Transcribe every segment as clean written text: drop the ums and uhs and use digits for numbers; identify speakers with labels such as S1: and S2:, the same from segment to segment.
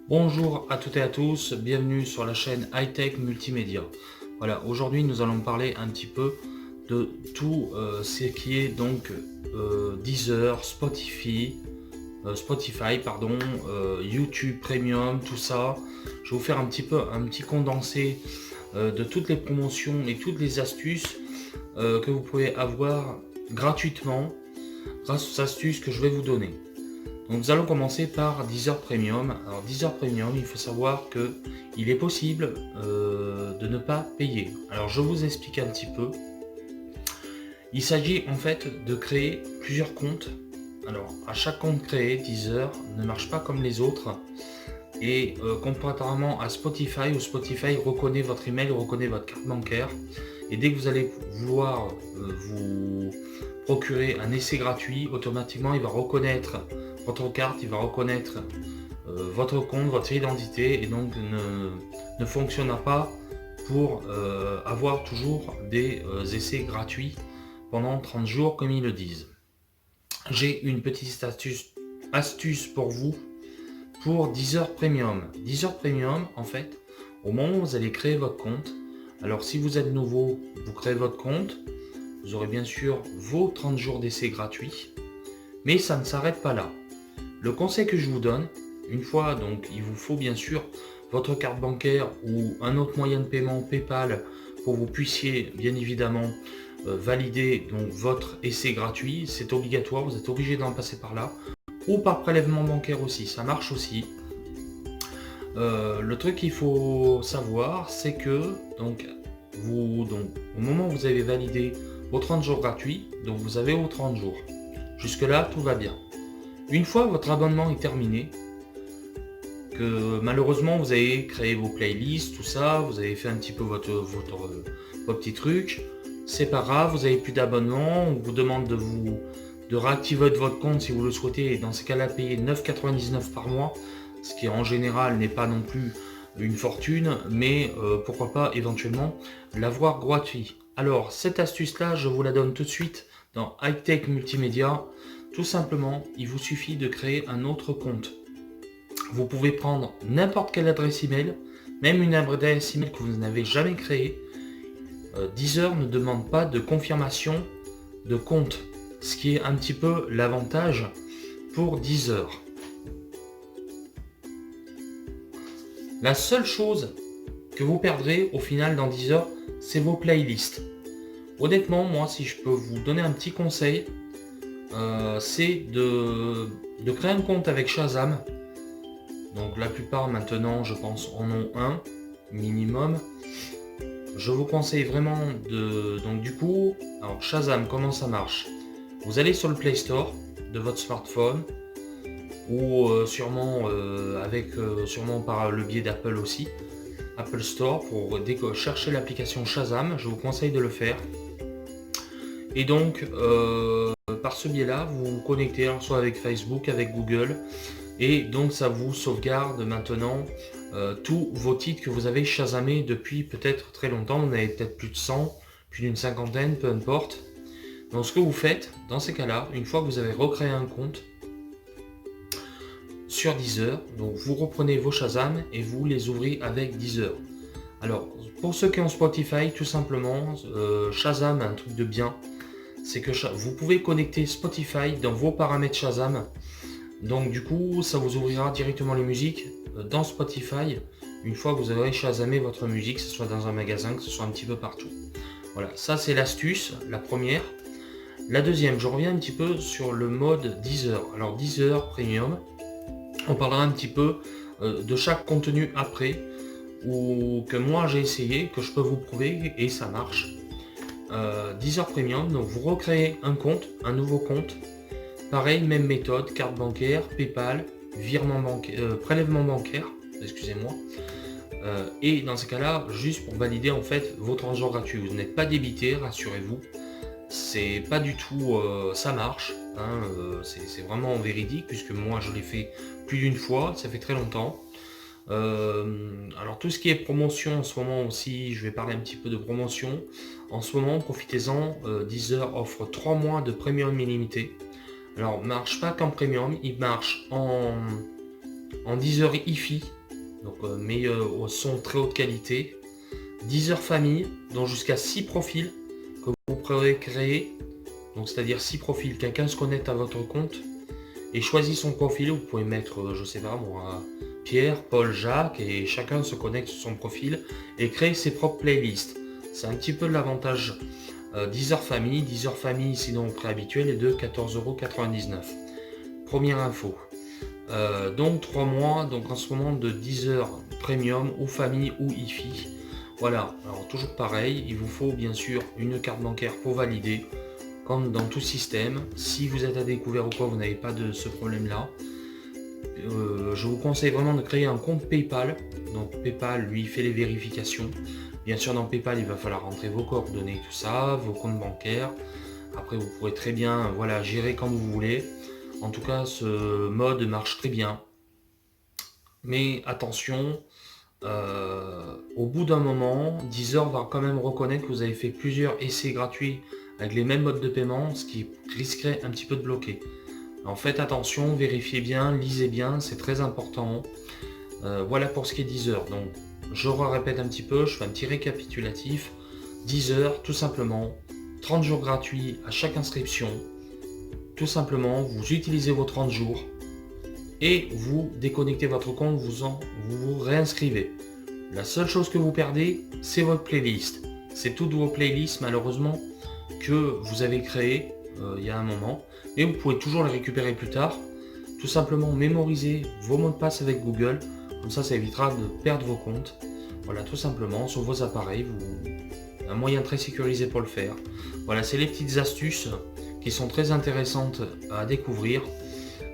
S1: Bonjour à toutes et à tous, bienvenue sur la chaîne Hightech Multimédia. Voilà, aujourd'hui nous allons parler un petit peu de tout ce qui est donc Deezer, Spotify, YouTube Premium, tout ça. Je vais vous faire un petit condensé de toutes les promotions et toutes les astuces que vous pouvez avoir gratuitement grâce aux astuces que je vais vous donner. Donc nous allons commencer par Deezer Premium. Alors Deezer Premium, il faut savoir que il est possible de ne pas payer. Alors je vous explique un petit peu. Il s'agit en fait de créer plusieurs comptes. Alors à chaque compte créé, Deezer ne marche pas comme les autres. Et contrairement à Spotify, où Spotify reconnaît votre email, reconnaît votre carte bancaire. Et dès que vous allez vouloir vous procurer un essai gratuit, automatiquement il va reconnaître votre carte, il va reconnaître votre compte, votre identité, et donc ne fonctionnera pas pour avoir toujours des essais gratuits pendant 30 jours comme ils le disent. J'ai une petite astuce pour vous pour Deezer Premium. Deezer Premium, en fait, au moment où vous allez créer votre compte, alors si vous êtes nouveau, vous créez votre compte, vous aurez bien sûr vos 30 jours d'essai gratuits, mais ça ne s'arrête pas là. Le conseil que je vous donne, une fois, donc il vous faut bien sûr votre carte bancaire ou un autre moyen de paiement PayPal pour que vous puissiez bien évidemment valider donc votre essai gratuit. C'est obligatoire, vous êtes obligé d'en passer par là. Ou par prélèvement bancaire aussi, ça marche aussi. Le truc qu'il faut savoir, c'est que donc, au moment où vous avez validé vos 30 jours gratuits, donc vous avez vos 30 jours. Jusque là, tout va bien. Une fois votre abonnement est terminé, que malheureusement vous avez créé vos playlists, tout ça, vous avez fait un petit peu vos petits trucs, c'est pas grave, vous n'avez plus d'abonnement, on vous demande de réactiver votre compte si vous le souhaitez, et dans ces cas-là payer 9,99 par mois, ce qui en général n'est pas non plus une fortune, mais pourquoi pas éventuellement l'avoir gratuit. Alors cette astuce là, je vous la donne tout de suite dans Hightech Multimédia. Tout simplement, il vous suffit de créer un autre compte. Vous pouvez prendre n'importe quelle adresse email, même une adresse email que vous n'avez jamais créée. Deezer ne demande pas de confirmation de compte, ce qui est un petit peu l'avantage pour Deezer. La seule chose que vous perdrez au final dans Deezer, c'est vos playlists. Honnêtement, moi, si je peux vous donner un petit conseil, c'est de créer un compte avec Shazam. Donc la plupart maintenant, je pense, en ont un minimum. Je vous conseille vraiment donc du coup, alors Shazam, comment ça marche? Vous allez sur le Play Store de votre smartphone, ou sûrement par le biais d'Apple aussi, Apple Store, pour chercher l'application Shazam. Je vous conseille de le faire. Et donc par ce biais-là, vous vous connectez soit avec Facebook, avec Google, et donc ça vous sauvegarde maintenant tous vos titres que vous avez shazamés depuis peut-être très longtemps. Vous en avez peut-être plus de 100, plus d'une cinquantaine, peu importe. Donc ce que vous faites dans ces cas-là, une fois que vous avez recréé un compte sur Deezer, donc vous reprenez vos Shazam et vous les ouvrez avec Deezer. Alors pour ceux qui ont Spotify, tout simplement, Shazam a un truc de bien, c'est que vous pouvez connecter Spotify dans vos paramètres Shazam. Donc du coup, ça vous ouvrira directement les musiques dans Spotify une fois que vous aurez shazamé votre musique, que ce soit dans un magasin, que ce soit un petit peu partout. Voilà, ça c'est l'astuce, la première. La deuxième, je reviens un petit peu sur le mode Deezer. Alors Deezer Premium, on parlera un petit peu de chaque contenu après, ou que moi j'ai essayé, que je peux vous prouver et ça marche. Deezer Premium, donc vous recréez un compte, un nouveau compte. Pareil, même méthode, carte bancaire, PayPal, virement bancaire, prélèvement bancaire, excusez-moi. Et dans ce cas-là, juste pour valider en fait vos 30 jours gratuits. Vous n'êtes pas débité, rassurez-vous. C'est pas du tout, ça marche. Hein, c'est vraiment véridique puisque moi je l'ai fait plus d'une fois, ça fait très longtemps. Alors tout ce qui est promotion en ce moment aussi, je vais parler un petit peu de promotion. En ce moment, profitez-en, Deezer offre 3 mois de premium illimité. Alors, marche pas qu'en premium, il marche en Deezer hi-fi, donc au son très haute qualité. Deezer famille, donc jusqu'à 6 profils que vous pourrez créer. Donc c'est-à-dire 6 profils, quelqu'un se connecte à votre compte et choisit son profil. Vous pouvez mettre, je sais pas moi, Pierre, Paul, Jacques, et chacun se connecte sur son profil et crée ses propres playlists. C'est un petit peu l'avantage Deezer famille. Deezer famille, sinon au prix habituel, est de 14,99 €. Première info. Donc 3 mois, donc en ce moment de Deezer Premium ou famille ou IFI. Voilà, alors toujours pareil, il vous faut bien sûr une carte bancaire pour valider, comme dans tout système. Si vous êtes à découvert ou quoi, vous n'avez pas de ce problème-là. Je vous conseille vraiment de créer un compte PayPal. Donc PayPal, lui, fait les vérifications. Bien sûr, dans PayPal, il va falloir rentrer vos coordonnées, tout ça, vos comptes bancaires. Après, vous pourrez très bien, voilà, gérer comme vous voulez. En tout cas, ce mode marche très bien. Mais attention, au bout d'un moment, Deezer va quand même reconnaître que vous avez fait plusieurs essais gratuits avec les mêmes modes de paiement, ce qui risquerait un petit peu de bloquer. Alors faites attention, vérifiez bien, lisez bien, c'est très important. Voilà pour ce qui est Deezer. Donc je répète un petit peu, je fais un petit récapitulatif. Deezer, tout simplement, 30 jours gratuits à chaque inscription. Tout simplement, vous utilisez vos 30 jours et vous déconnectez votre compte, vous réinscrivez. La seule chose que vous perdez, c'est votre playlist. C'est toutes vos playlists, malheureusement, que vous avez créées il y a un moment. Et vous pouvez toujours les récupérer plus tard. Tout simplement, mémorisez vos mots de passe avec Google. Comme ça évitera de perdre vos comptes. Voilà, tout simplement, sur vos appareils. Un moyen très sécurisé pour le faire. Voilà, c'est les petites astuces qui sont très intéressantes à découvrir.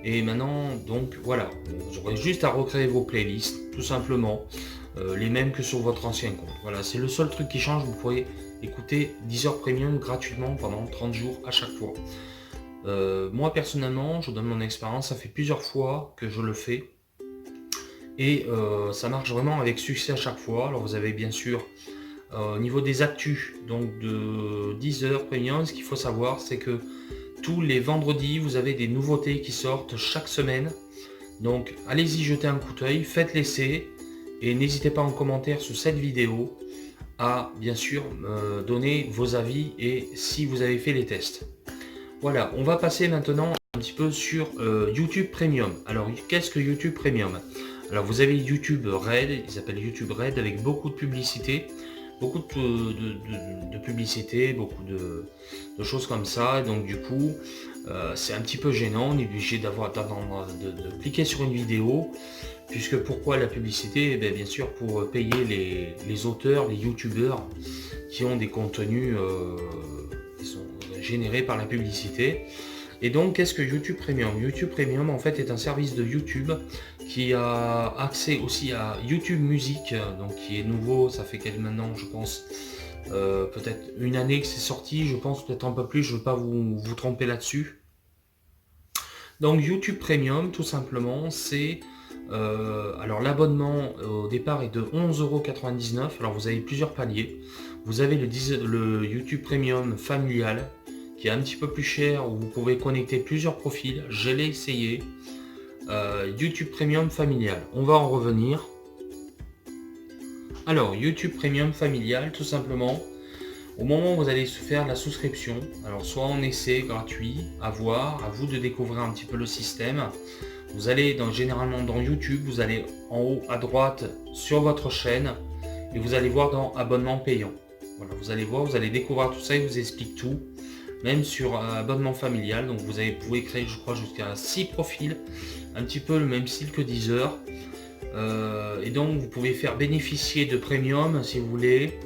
S1: Et maintenant, donc voilà, vous aurez juste à recréer vos playlists, tout simplement, les mêmes que sur votre ancien compte. Voilà, c'est le seul truc qui change. Vous pourrez écouter Deezer Premium gratuitement pendant 30 jours à chaque fois. Moi personnellement, je vous donne mon expérience, ça fait plusieurs fois que je le fais. Et ça marche vraiment avec succès à chaque fois. Alors vous avez bien sûr au niveau des actus donc de Deezer Premium, ce qu'il faut savoir, c'est que tous les vendredis, vous avez des nouveautés qui sortent chaque semaine. Donc allez-y jeter un coup d'œil, faites l'essai et n'hésitez pas en commentaire sous cette vidéo à bien sûr donner vos avis et si vous avez fait les tests. Voilà, on va passer maintenant un petit peu sur YouTube Premium. Alors qu'est-ce que YouTube Premium? Alors vous avez YouTube Red, ils s'appellent YouTube Red avec beaucoup de publicité. Beaucoup de publicité, beaucoup de choses comme ça. Donc du coup, c'est un petit peu gênant. On est obligé de cliquer sur une vidéo. Puisque pourquoi la publicité? Eh bien sûr pour payer les auteurs, les youtubeurs qui ont des contenus qui sont générés par la publicité. Et donc qu'est-ce que YouTube Premium? YouTube Premium en fait est un service de YouTube qui a accès aussi à YouTube Music, donc qui est nouveau, ça fait maintenant je pense peut-être une année que c'est sorti, je pense peut-être un peu plus, je ne veux pas vous tromper là-dessus. Donc YouTube Premium tout simplement c'est alors l'abonnement au départ est de 11,99 €. Alors vous avez plusieurs paliers. Vous avez le YouTube Premium familial qui est un petit peu plus cher où vous pouvez connecter plusieurs profils. Je l'ai essayé. YouTube Premium familial. On va en revenir. Alors YouTube Premium familial, tout simplement. Au moment où vous allez faire la souscription, alors soit en essai gratuit, à voir, à vous de découvrir un petit peu le système. Vous allez généralement dans YouTube, vous allez en haut à droite sur votre chaîne et vous allez voir dans abonnement payant. Voilà, vous allez voir, vous allez découvrir tout ça, il vous explique tout. Même sur abonnement familial, donc vous pouvez créer je crois jusqu'à 6 profils, un petit peu le même style que Deezer. Et donc vous pouvez faire bénéficier de Premium si vous voulez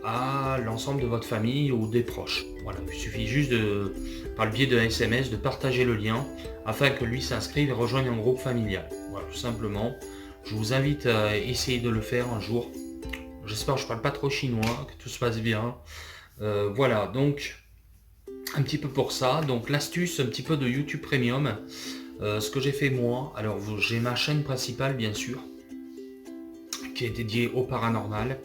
S1: à l'ensemble de votre famille ou des proches. Voilà, il suffit juste par le biais d'un SMS de partager le lien afin que lui s'inscrive et rejoigne un groupe familial. Voilà, tout simplement. Je vous invite à essayer de le faire un jour. J'espère que je ne parle pas trop chinois, que tout se passe bien. Voilà, donc un petit peu pour ça. Donc l'astuce un petit peu de YouTube Premium. Ce que j'ai fait moi, alors j'ai ma chaîne principale bien sûr, qui est dédiée au paranormal.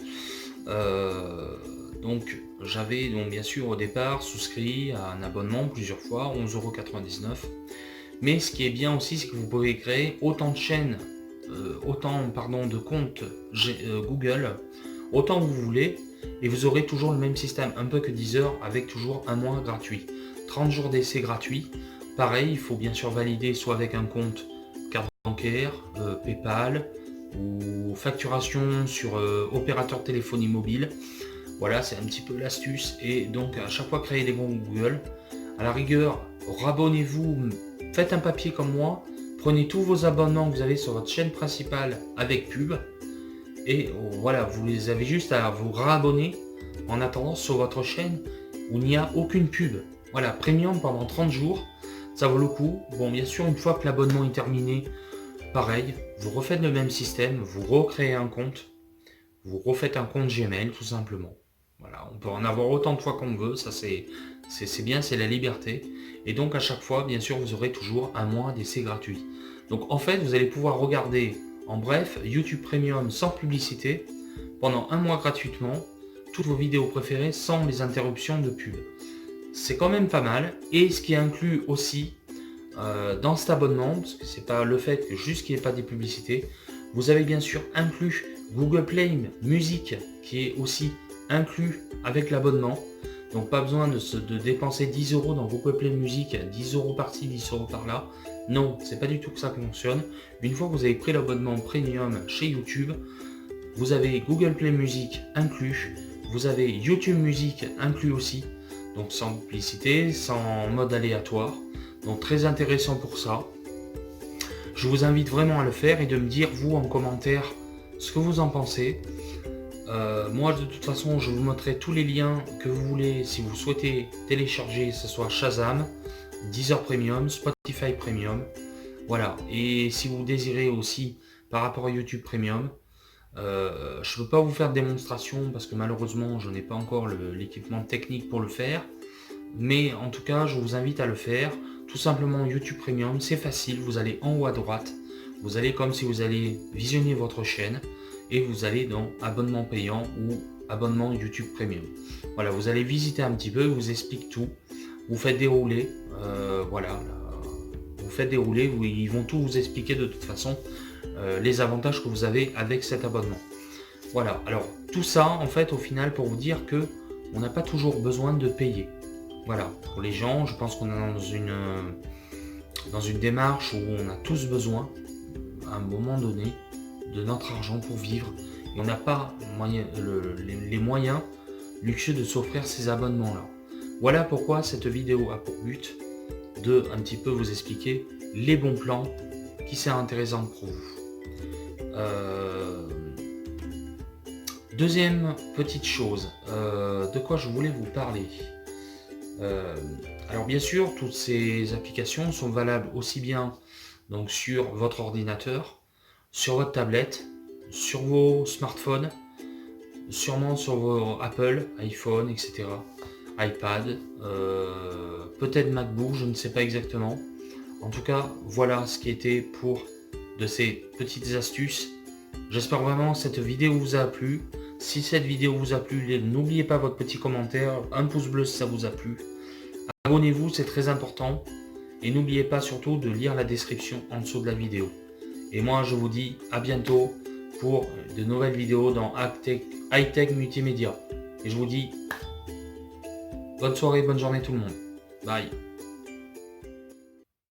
S1: Donc j'avais donc bien sûr au départ souscrit à un abonnement plusieurs fois, 11,99 €. Mais ce qui est bien aussi, c'est que vous pouvez créer autant de chaînes autant de comptes Google, autant que vous voulez, et vous aurez toujours le même système, un peu que Deezer, avec toujours un mois gratuit. 30 jours d'essai gratuit. Pareil, il faut bien sûr valider soit avec un compte carte bancaire, PayPal, ou facturation sur opérateur de téléphonie mobile. Voilà, c'est un petit peu l'astuce. Et donc, à chaque fois, créer des comptes Google. À la rigueur, rabonnez-vous, faites un papier comme moi, prenez tous vos abonnements que vous avez sur votre chaîne principale avec pub. Et voilà, vous les avez juste à vous rabonner en attendant sur votre chaîne où il n'y a aucune pub. Voilà, premium pendant 30 jours, ça vaut le coup. Bon, bien sûr, une fois que l'abonnement est terminé, pareil, vous refaites le même système, vous recréez un compte, vous refaites un compte Gmail tout simplement. Voilà, on peut en avoir autant de fois qu'on veut, ça c'est bien, c'est la liberté. Et donc à chaque fois, bien sûr, vous aurez toujours un mois d'essai gratuit. Donc en fait, vous allez pouvoir regarder, en bref, YouTube Premium sans publicité, pendant un mois gratuitement, toutes vos vidéos préférées sans les interruptions de pub. C'est quand même pas mal. Et ce qui est inclus aussi dans cet abonnement, parce que c'est pas le fait que juste qu'il n'y ait pas des publicités, vous avez bien sûr inclus Google Play Music qui est aussi inclus avec l'abonnement. Donc pas besoin de dépenser 10 € dans Google Play Music, 10 € par-ci, 10 € par-là. Non, c'est pas du tout que ça fonctionne. Une fois que vous avez pris l'abonnement premium chez YouTube, vous avez Google Play Music inclus, vous avez YouTube Music inclus aussi, donc sans publicité, sans mode aléatoire. Donc très intéressant pour ça. Je vous invite vraiment à le faire et de me dire vous en commentaire ce que vous en pensez. Moi de toute façon je vous montrerai tous les liens que vous voulez si vous souhaitez télécharger, que ce soit Shazam, Deezer Premium, Spotify Premium. Voilà, et si vous désirez aussi par rapport à YouTube Premium, je ne peux pas vous faire de démonstration parce que malheureusement je n'ai pas encore l'équipement technique pour le faire. Mais en tout cas je vous invite à le faire. Tout simplement YouTube Premium, c'est facile, vous allez en haut à droite, vous allez comme si vous allez visionner votre chaîne et vous allez dans abonnement payant ou abonnement YouTube Premium. Voilà, vous allez visiter un petit peu, je vous explique tout, vous faites dérouler, voilà, là, vous faites dérouler, ils vont tout vous expliquer de toute façon, les avantages que vous avez avec cet abonnement. Voilà, alors tout ça en fait au final pour vous dire que on n'a pas toujours besoin de payer. Voilà, pour les gens, je pense qu'on est dans une démarche où on a tous besoin, à un moment donné, de notre argent pour vivre. Et on n'a pas les moyens luxueux de s'offrir ces abonnements-là. Voilà pourquoi cette vidéo a pour but de un petit peu vous expliquer les bons plans qui sont intéressants pour vous. Deuxième petite chose, de quoi je voulais vous parler. Alors bien sûr, toutes ces applications sont valables aussi bien donc sur votre ordinateur, sur votre tablette, sur vos smartphones, sûrement sur vos Apple, iPhone, etc., iPad, peut-être MacBook, je ne sais pas exactement. En tout cas, voilà ce qui était pour de ces petites astuces. J'espère vraiment que cette vidéo vous a plu. Si cette vidéo vous a plu, n'oubliez pas votre petit commentaire, un pouce bleu si ça vous a plu. Abonnez-vous, c'est très important. Et n'oubliez pas surtout de lire la description en dessous de la vidéo. Et moi, je vous dis à bientôt pour de nouvelles vidéos dans High Tech Multimédia. Et je vous dis bonne soirée, bonne journée tout le monde. Bye.